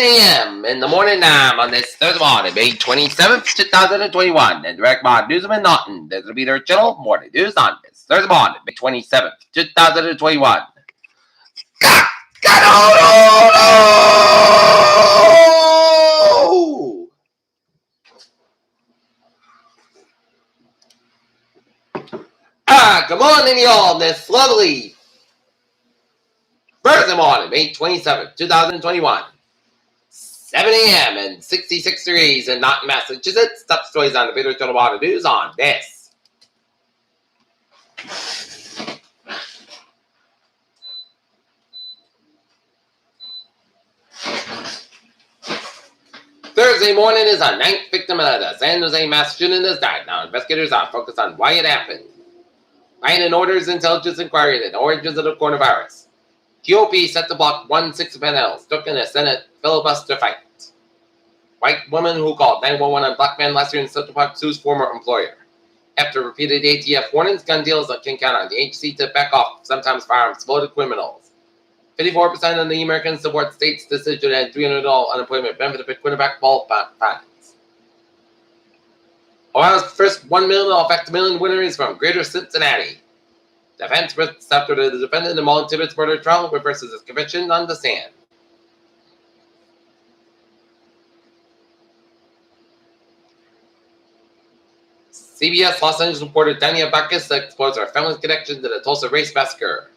a.m. in the morning time on this Thursday morning, May 27th, 2021. And direct mod Newsman Naughton. This will be their channel, Morning News on this Thursday morning, May 27th, 2021. Good morning, y'all. This lovely Thursday morning, May 27th, 2021. 7 a.m. and 66 degrees in Naughton, Massachusetts. Top stories on the Peter Channel Water News on this. Thursday morning is a ninth victim of the San Jose mass shooting has died. Now investigators are focused on why it happened. Biden orders intelligence inquiry into the origins of the coronavirus. GOP set to block 1/6 panels, took in a Senate filibuster fight. White woman who called 911 on black man last year in Central Park sues former employer. After repeated ATF warnings, gun dealers can count on the agency to back off sometimes firearms exploded criminals. 54% of the Americans support state's decision and $300 unemployment benefit for quarterback ball fines. Ohio's first $1 million Factor Million winner is from Greater Cincinnati. Defense risks after the defendant in the Mullen Tibbetts murder trial reverses his conviction on the stand. CBS Los Angeles reporter Dania Bacchus explores her family's connection to the Tulsa Race Massacre.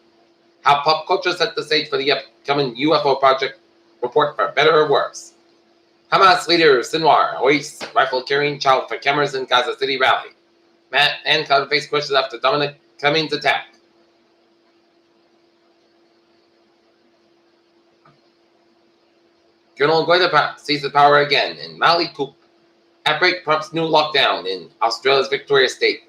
How pop culture set the stage for the upcoming UFO project report for better or worse. Hamas leader Sinwar hoists rifle-carrying child for cameras in Gaza City rally. Matt Hancock faced questions after Dominic Cummings' attack. Colonel Guaida seizes power again in Mali coup. Outbreak prompts new lockdown in Australia's Victoria State.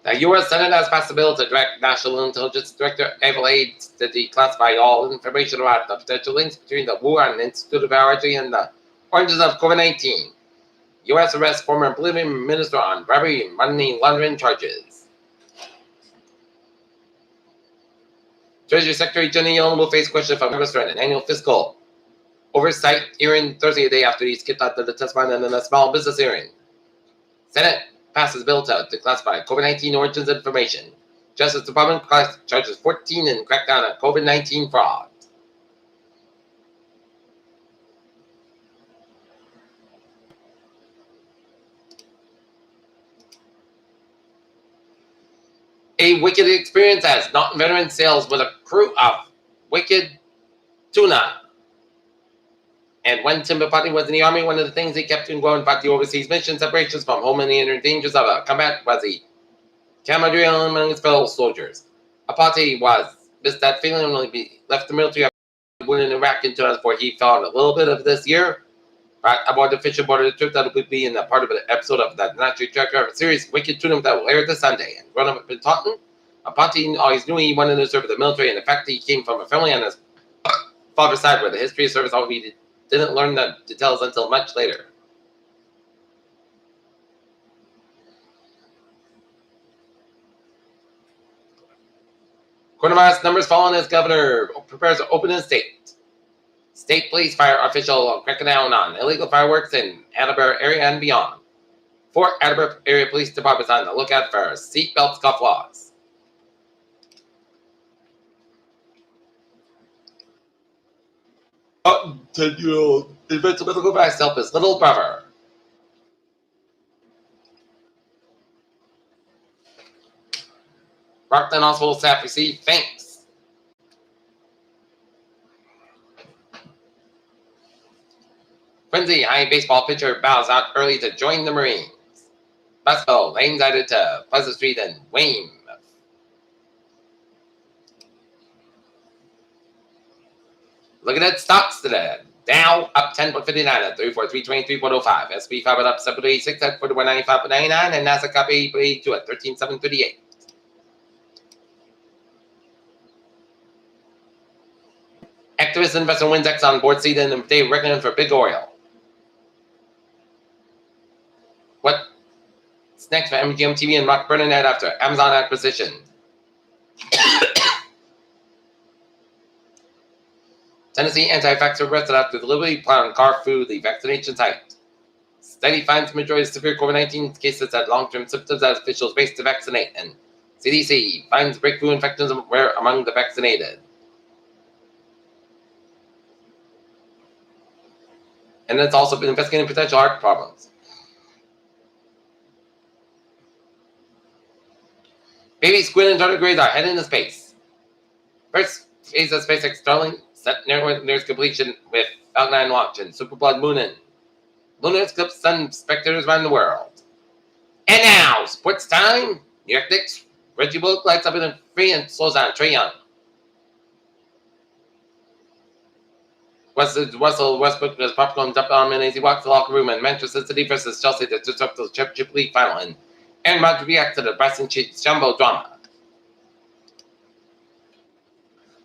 The U.S. Senate has passed a bill to direct National Intelligence Director Ava Aids to declassify all information about the potential links between the Wuhan Institute of Virology and the origins of COVID-19. U.S. arrests former Bolivian minister on bribery and money laundering charges. Treasury Secretary Jenny Yellen will face questions from Congress during an annual fiscal oversight hearing Thursday, a day after he skipped out to the testimony in a small business hearing. Senate passes bill to declassify COVID-19 origins information. Justice Department charges 14 in crackdown on COVID-19 fraud. A wicked experience as Naughton veteran sails with a crew of wicked tuna. And when Timber Potty was in the Army, one of the things he kept him going about the overseas mission separations from home and the inner dangers of combat was the camaraderie among his fellow soldiers. Apati missed that feeling when he left the military in Iraq in 2004. He found a little bit of this year right aboard the fishing board of the trip that would be in a part of an episode of that Nazi Tracker series, Wicked Tuna, that will air this Sunday. And growing up in Taunton, Apati always knew he wanted to serve the military, and the fact that he came from a family on his father's side where the history of service all he didn't learn the details until much later. Coronavirus numbers falling as governor prepares to open in state. State police fire official cracking down on illegal fireworks in Attleboro area and beyond. 4 Attleboro area police departments on the lookout for seatbelt scofflaws. A 10-year-old invents a medical device to help his little brother. Rockland Hospital staff received thanks. Quincy High baseball pitcher bows out early to join the Marines. Basketball lanes added to Pleasant Street and Weymouth. Look at that stocks today. Dow up 10.59 at 34,323.05. SP 5 up 7.86 at 4195.99, and Nasdaq up 8.82 at 13,738. Activist investor wins X on board seat and they reckoning for big oil. What's next for MGM TV and Rock Burnett after Amazon acquisition? Tennessee anti-vaxxer arrested after delivery plan on car food, the vaccination site. Study finds the majority of severe COVID-19 cases had long-term symptoms as officials race to vaccinate, and CDC finds breakthrough infections were among the vaccinated. And it's also been investigating potential heart problems. Baby squid and tardigrades are heading to space. First phase of SpaceX Starlink set near completion with Falcon 9 launch and Super Blood Moonin. Lunar eclipse sun spectators around the world. And now, sports time. New York Knicks. Reggie Bullock lights up in a free and slows down Trae Young. Russell Westbrook does popcorn jump on him as he walks to the locker room, and Manchester City versus Chelsea to disrupt the Championship League final. And Aaron Rodgers reacts to the Bryson Shambo drama.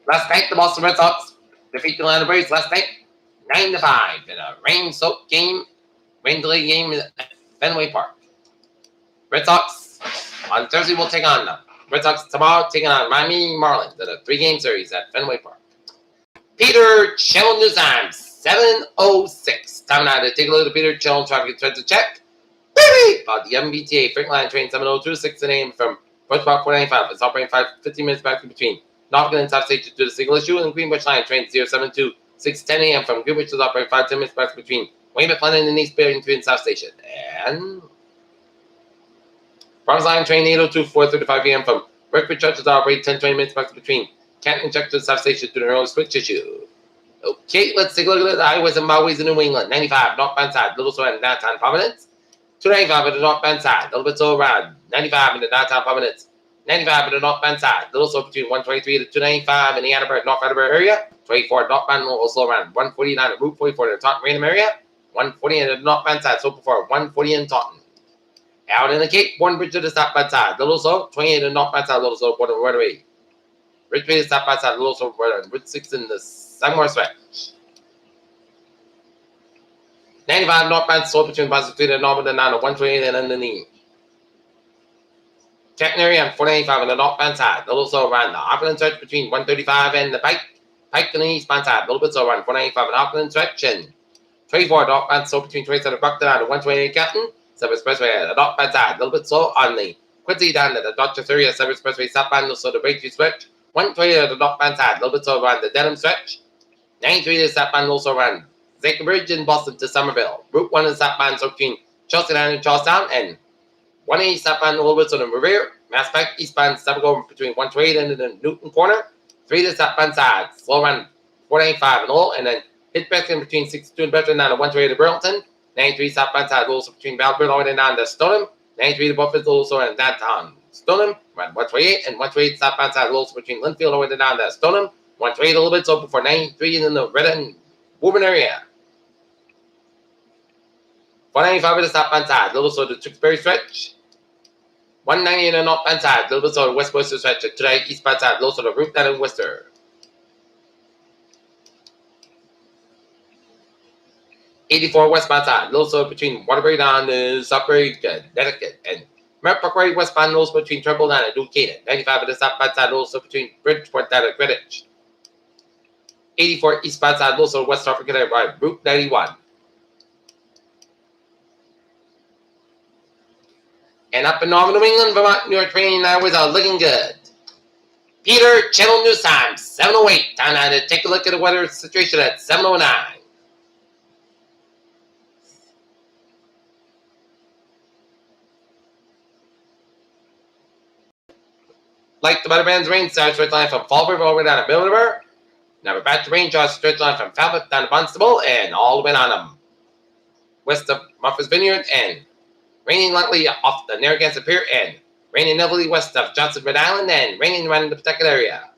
Last night, the Boston Red Sox defeat the Atlanta Braves last night 9-5 in a rain-soaked game, rain-delayed game at Fenway Park. Red Sox on Thursday will take on them. Red Sox tomorrow taking on Miami Marlins in a 3-game series at Fenway Park. Peter Channel News Time, 7:06. Time now to take a look at Peter Channel traffic and to check. About the MBTA Frank Line train 702 6 a.m. from Porch Park 495. It's operating 15 minutes back in between Norfolk and South Station due to single issue, and Greenwich Line train 072 6 10 a.m. from Greenwich is operating 5-10 minutes back between Weymouth London and East Barrington and South Station. And Bronx Line train 802 4:35 a.m. from Berkshire Church is operating 10-20 minutes back between Canton Check to the South Station due to an early switch issue. Okay, let's take a look at the highways and byways in New England. 95 northbound side, Little Sorrel and downtown Providence. 295 on the northbound side, a little bit so around. 95 in the downtown Providence. 95 on the northbound side, little slow between 123 to 295 in the Attleboro, North Attleboro area. 24 northbound, a little slow around. 149 at Route 44 in the Taunton Random area. 140 in the northbound side, so before 140 in Taunton. Out in the Cape, one bridge to the southbound side, little slow. 28 in the northbound side, little slow, border rotary. Ridgeway to the southbound side, little slow, border. Route 6 in the Sangmore stretch. 95 northbound, slow between Boston Street and Northern and 128 and underneath. Canton area on 495 on the northbound side, a little slow around the Auckland stretch between 135 and the Pike on the eastbound side, a little bit slow around 495 on the Auckland stretch, and 24 northbound slow between 27 and Buckton and 128 Canton, 7 Expressway at the northbound side, a little bit slow on the Quincy down at the Dorchester area, 7 Expressway southbound, so the Breakthrough stretch, 120 at the northbound side, a little bit slow around the Dedham stretch, 93 to the southbound, also around Zaker Bridge in Boston to Somerville, Route 1 in southbound, so between Chelsea and Charlestown, and 180 southbound, a little bit on the Revere, Mass Pike eastbound, step go between 128 and the Newton corner, 3 to the southbound side, slow around 495 and all, and then hit back in between 62 and Bedford down to 128 to Burlington, 93 southbound side, also between Valbert all the way down to Stoneham, 93 to Buffalo, also in downtown Stoneham, around 128, and 128 southbound side, also between Linfield all the way down to Stoneham, 128 a little bit, so before 93 in the Red and Woburn area. 495 to the southbound side, little so the Tewksbury stretch. 190 in the northbound side, little bit so the West Worcester stretch. Today, eastbound side, little so the route down in Worcester. 84 westbound side, little so between Waterbury down to Sudbury, Connecticut, and Merritt Parkway westbound, little so between Trumbull down to Duquesne. 95 to the southbound side, little so between Bridgeport down to Greenwich. 84 eastbound side, little so West Africa by Route 91. And up in Northern New England, Vermont, New York train highways are looking good. Peter, Channel News Time, 7:08. Time now to take a look at the weather situation at 7:09. Like the Weatherman's rain starts straight line from Fall River all the way down to Middle River. Now we're back to rain draws straight line from Falmouth down to Barnstable and all the way down to west of Martha's Vineyard, and raining lightly off the Narragansett Pier, and raining heavily west of Johnson, Rhode Island, and raining around the Pawtucket area.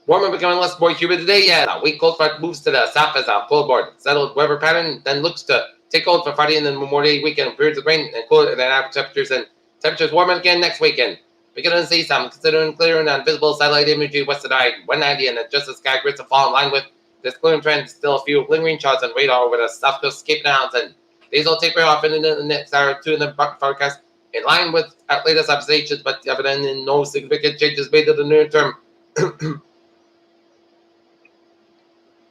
Warmer becoming less more humid today, and a weak cold front moves to the south as a full board settled weather pattern then looks to take hold for Friday and then Memorial Day weekend. Periods of rain and cool and then average temperatures, and temperatures warming again next weekend. Beginning to see some considering clearing and visible satellite imagery west of 190 and just as sky grids to fall in line with this clearing trend. Still a few lingering shots on radar over the south coast Cape Downs, and these will taper off in the next hour or two in the forecast, in line with latest observations, but evidently no significant changes made to the near term.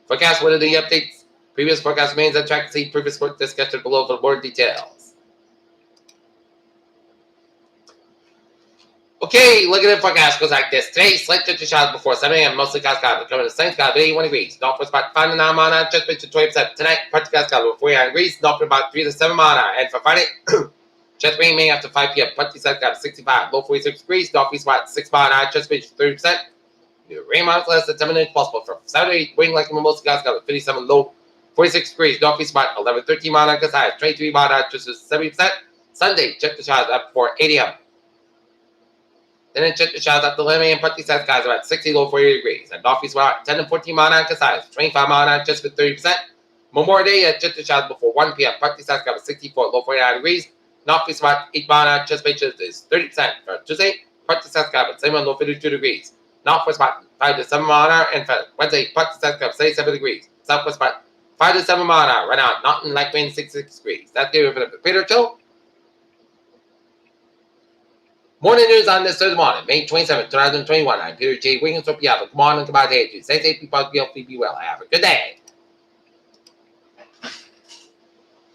Forecast, what are the updates? Previous forecast remains on track. See previous work discussion below for more details. Okay, look at the forecast. Goes like this. Today, slight chance of showers before 7 a.m. Mostly clouds cloudy. Coming to sunny clouds, 81 degrees. North for about 5 to 9 mile an hour. Just to 20%. Tonight, partly clouds cloudy with 49 degrees. North for about 3 to 7 mile an hour. And for Friday, just rain may after 5 p.m. Partly clouds cloudy 65. Low 46 degrees. Northeast about 6 mile an hour. Just 30%. Rain amounts less than 7 inches possible. For Saturday, wind like mostly clouds cloudy 57. Low 46 degrees. Northeast about 11, 13 mile an hour. High 23 mile an hour. Just 70%. Sunday, check the showers up for 8 a.m. Then it check the showers up to 11 a.m. Partly clouds skies about 60, low 48 degrees. And northeast about 10 to 14 mile an hour size, 25 mile an hour, just with 30%. Memorial Day, check the showers before 1 p.m. Partly clouds skies about 64, low 49 degrees. Northeast about 8 mile an hour, just is 30%. For Tuesday, partly clouds skies about 71, low 52 degrees. Northwest about 5 to 7 mile an hour. And for Wednesday, partly clouds skies about 77 degrees. Southwest about 5 to 7 mile an hour. Right now, not in light wind, 66 degrees. That's good for the Peter Show. Morning news on this Thursday morning, May 27, 2021. I'm Peter J. Wiggins. Hope you have a good morning. Goodbye to you. Stay safe, be positive, be well. Have a good day.